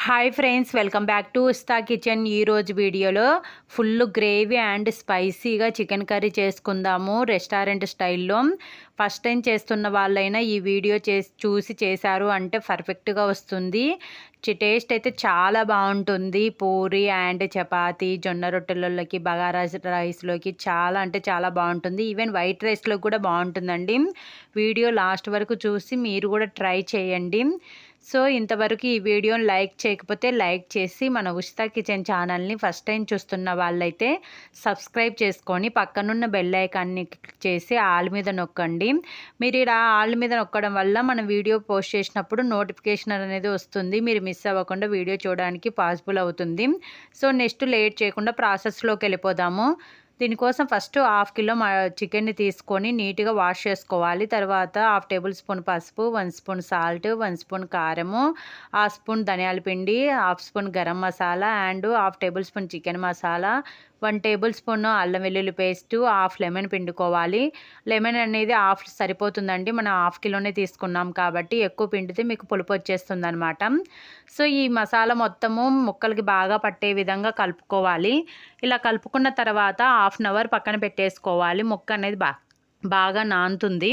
Hi friends, welcome back to ఉస్తా kitchen. ఈరోజు వీడియోలో full gravy and స్పైసీగా చికెన్ కర్రీ చేసుకుందాము రెస్టారెంట్ స్టైల్లో. ఫస్ట్ టైం చేస్తున్న వాళ్ళైనా ఈ వీడియో చూసి చేశారు అంటే పర్ఫెక్ట్గా వస్తుంది. టేస్ట్ అయితే చాలా బాగుంటుంది. పూరి అండ్ చపాతీ, జొన్న రొట్టెలలోకి, బగారా రైస్లోకి చాలా అంటే చాలా బాగుంటుంది. ఈవెన్ వైట్ రైస్లో కూడా బాగుంటుందండి. వీడియో లాస్ట్ వరకు చూసి మీరు కూడా ట్రై చేయండి. సో ఇంతవరకు ఈ వీడియోని లైక్ చేయకపోతే లైక్ చేసి మన ఉషితా కిచెన్ ఛానల్ని ఫస్ట్ టైం చూస్తున్న వాళ్ళైతే సబ్స్క్రైబ్ చేసుకొని పక్కనున్న బెల్ ఐకాన్ని క్లిక్ చేసి ఆల్ మీద నొక్కండి. మీరు ఇలా ఆల్ మీద నొక్కడం వల్ల మన వీడియో పోస్ట్ చేసినప్పుడు నోటిఫికేషన్ అనేది వస్తుంది. మీరు మిస్ అవ్వకుండా వీడియో చూడడానికి పాసిబుల్ అవుతుంది. సో నెక్స్ట్ లేట్ చేయకుండా ప్రాసెస్లోకి వెళ్ళిపోదాము. దీనికోసం ఫస్ట్ హాఫ్ కిలో చికెన్ని తీసుకొని నీట్గా వాష్ చేసుకోవాలి. తర్వాత 1/2 టేబుల్ స్పూన్ పసుపు, 1 స్పూన్ సాల్ట్, 1 స్పూన్ కారము, 1/2 స్పూన్ ధనియాల పిండి, 1/2 spoon garam masala and 1/2 table spoon chicken masala, 1 table spoon అల్లం వెల్లుల్లి పేస్టు, 1/2 లెమన్ పిండుకోవాలి. లెమన్ అనేది 1/2 సరిపోతుందండి. మనం 1/2 కిలోనే తీసుకున్నాం కాబట్టి ఎక్కువ పిండితే మీకు పులుపు వచ్చేస్తుంది అనమాట. సో ఈ మసాలా మొత్తము ముక్కలకి బాగా పట్టే విధంగా కలుపుకోవాలి. ఇలా కలుపుకున్న తర్వాత 1/2 అవర్ పక్కన పెట్టేసుకోవాలి. ముక్క అనేది బాగా నానుతుంది.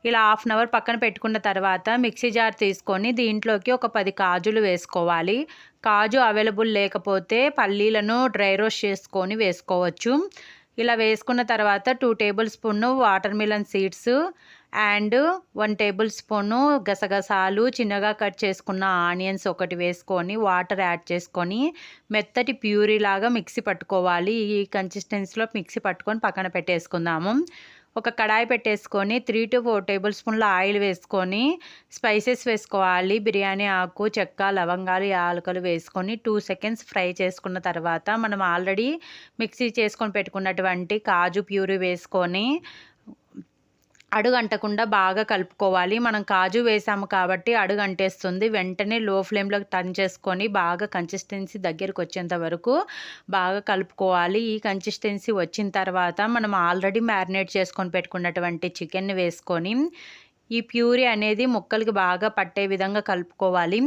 ఇలా 1/2 అవర్ పక్కన పెట్టుకున్న తర్వాత మిక్సీ జార్ తీసుకొని దీంట్లోకి ఒక 10 కాజులు వేసుకోవాలి. కాజు అవైలబుల్ లేకపోతే పల్లీలను డ్రై రోస్ట్ చేసుకొని వేసుకోవచ్చు. ఇలా వేసుకున్న తర్వాత 2 table spoon water melon seeds and 1 table spoon గసగసాలు, చిన్నగా కట్ చేసుకున్న ఆనియన్స్ ఒకటి వేసుకొని వాటర్ యాడ్ చేసుకొని మెత్తటి ప్యూరీ లాగా మిక్సీ పట్టుకోవాలి. ఈ కన్సిస్టెన్సీలో మిక్సీ పట్టుకొని పక్కన పెట్టేసుకుందాము. ఒక కడాయి పెట్టేసుకొని 3 to 4 టేబుల్ స్పూన్ల ఆయిల్ వేసుకొని స్పైసెస్ వేసుకోవాలి. బిర్యానీ ఆకు, చెక్క, లవంగాలు, యాలకులు వేసుకొని 2 సెకండ్స్ ఫ్రై చేసుకున్న తర్వాత మనం ఆల్రెడీ మిక్సీ చేసుకొని పెట్టుకున్నటువంటి కాజు ప్యూరీ వేసుకొని అడుగంటకుండా బాగా కలుపుకోవాలి. మనం కాజు వేసాము కాబట్టి అడుగంటేస్తుంది. వెంటనే లో ఫ్లేమ్లో టర్న్ చేసుకొని బాగా కన్సిస్టెన్సీ దగ్గరికి వచ్చేంత వరకు బాగా కలుపుకోవాలి. ఈ కన్సిస్టెన్సీ వచ్చిన తర్వాత మనం ఆల్రెడీ మ్యారినేట్ చేసుకొని పెట్టుకున్నటువంటి చికెన్ని వేసుకొని ఈ ప్యూరీ అనేది ముక్కలకి బాగా పట్టే విధంగా కలుపుకోవాలి.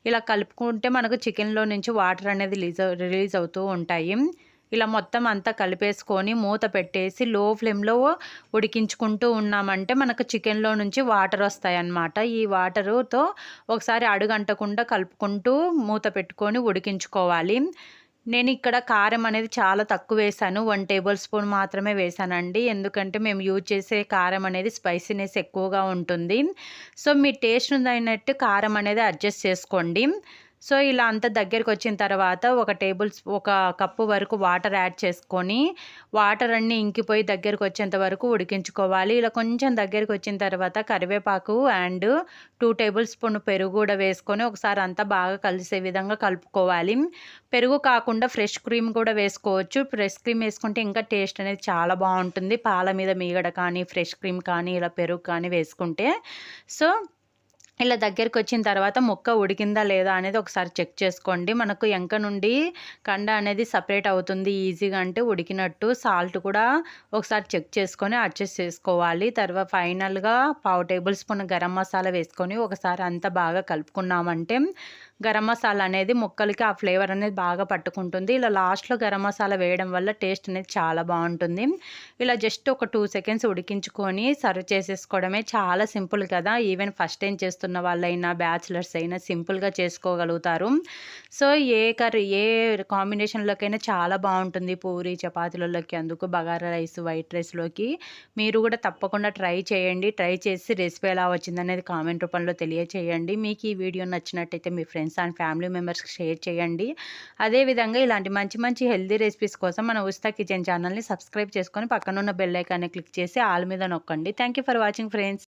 ఇలా కలుపుకుంటే మనకు చికెన్లో నుంచి వాటర్ అనేది రిలీజ్ అవుతూ ఉంటాయి. ఇలా మొత్తం అంతా కలిపేసుకొని మూత పెట్టేసి లో ఫ్లేమ్లో ఉడికించుకుంటూ ఉన్నామంటే మనకు చికెన్లో నుంచి వాటర్ వస్తాయన్నమాట. ఈ వాటరుతో ఒకసారి అడుగంటకుండా కలుపుకుంటూ మూత పెట్టుకొని ఉడికించుకోవాలి. నేను ఇక్కడ కారం అనేది చాలా తక్కువ వేసాను. 1 టేబుల్ స్పూన్ మాత్రమే వేసానండి. ఎందుకంటే మేము యూజ్ చేసే కారం అనేది స్పైసీనెస్ ఎక్కువగా ఉంటుంది. సో మీ టేస్ట్ అయినట్టు కారం అనేది అడ్జస్ట్ చేసుకోండి. సో ఇలా అంతా దగ్గరికి వచ్చిన తర్వాత ఒక కప్పు వరకు వాటర్ యాడ్ చేసుకొని వాటర్ అన్నీ ఇంకిపోయి దగ్గరికి వచ్చేంత వరకు ఉడికించుకోవాలి. ఇలా కొంచెం దగ్గరికి వచ్చిన తర్వాత కరివేపాకు అండ్ 2 టేబుల్ స్పూన్ పెరుగు కూడా వేసుకొని ఒకసారి అంతా బాగా కలిసే విధంగా కలుపుకోవాలి. పెరుగు కాకుండా ఫ్రెష్ క్రీమ్ కూడా వేసుకోవచ్చు. ఫ్రెష్ క్రీమ్ వేసుకుంటే ఇంకా టేస్ట్ అనేది చాలా బాగుంటుంది. పాల మీద మీగడ కానీ, ఫ్రెష్ క్రీమ్ కానీ, ఇలా పెరుగు కానీ వేసుకుంటే. సో ఇలా దగ్గరికి వచ్చిన తర్వాత ముక్క ఉడికిందా లేదా అనేది ఒకసారి చెక్ చేసుకోండి. మనకు ఎంక నుండి కండ అనేది సపరేట్ అవుతుంది ఈజీగా, అంటే ఉడికినట్టు. సాల్ట్ కూడా ఒకసారి చెక్ చేసుకొని అడ్జస్ట్ చేసుకోవాలి. తర్వాత ఫైనల్గా 1/2 టేబుల్ స్పూన్ గరం మసాలా వేసుకొని ఒకసారి అంతా బాగా కలుపుకున్నామంటే గరం మసాలా అనేది ముక్కలకి ఆ ఫ్లేవర్ అనేది బాగా పట్టుకుంటుంది. ఇలా లాస్ట్లో గరం మసాలా వేయడం వల్ల టేస్ట్ అనేది చాలా బాగుంటుంది. ఇలా జస్ట్ ఒక 2 సెకండ్స్ ఉడికించుకొని సర్వ్ చేసేసుకోవడమే. చాలా సింపుల్ కదా. ఈవెన్ ఫస్ట్ టైం చేస్తున్న వాళ్ళైనా బ్యాచిలర్స్ అయినా సింపుల్గా చేసుకోగలుగుతారు. సో ఏ కాంబినేషన్లోకైనా చాలా బాగుంటుంది. పూరి చపాతీలలోకి, అందుకు బగారా రైస్, వైట్ రైస్లోకి. మీరు కూడా తప్పకుండా ట్రై చేయండి. ట్రై చేసి రెసిపీ ఎలా వచ్చిందనేది కామెంట్ రూపంలో తెలియచేయండి. మీకు ఈ వీడియో నచ్చినట్టయితే మీ ఫ్రెండ్స్ అండ్ ఫ్యామిలీ మెంబర్స్కి షేర్ చేయండి. అదేవిధంగా ఇలాంటి మంచి హెల్దీ రెసిపీస్ కోసం మన ఉషితా కిచెన్ ఛానల్ని సబ్స్క్రైబ్ చేసుకొని పక్కనున్న బెల్ ఐకాన్ని క్లిక్ చేసి ఆల్ మీద నొక్కండి. Thank you for watching friends.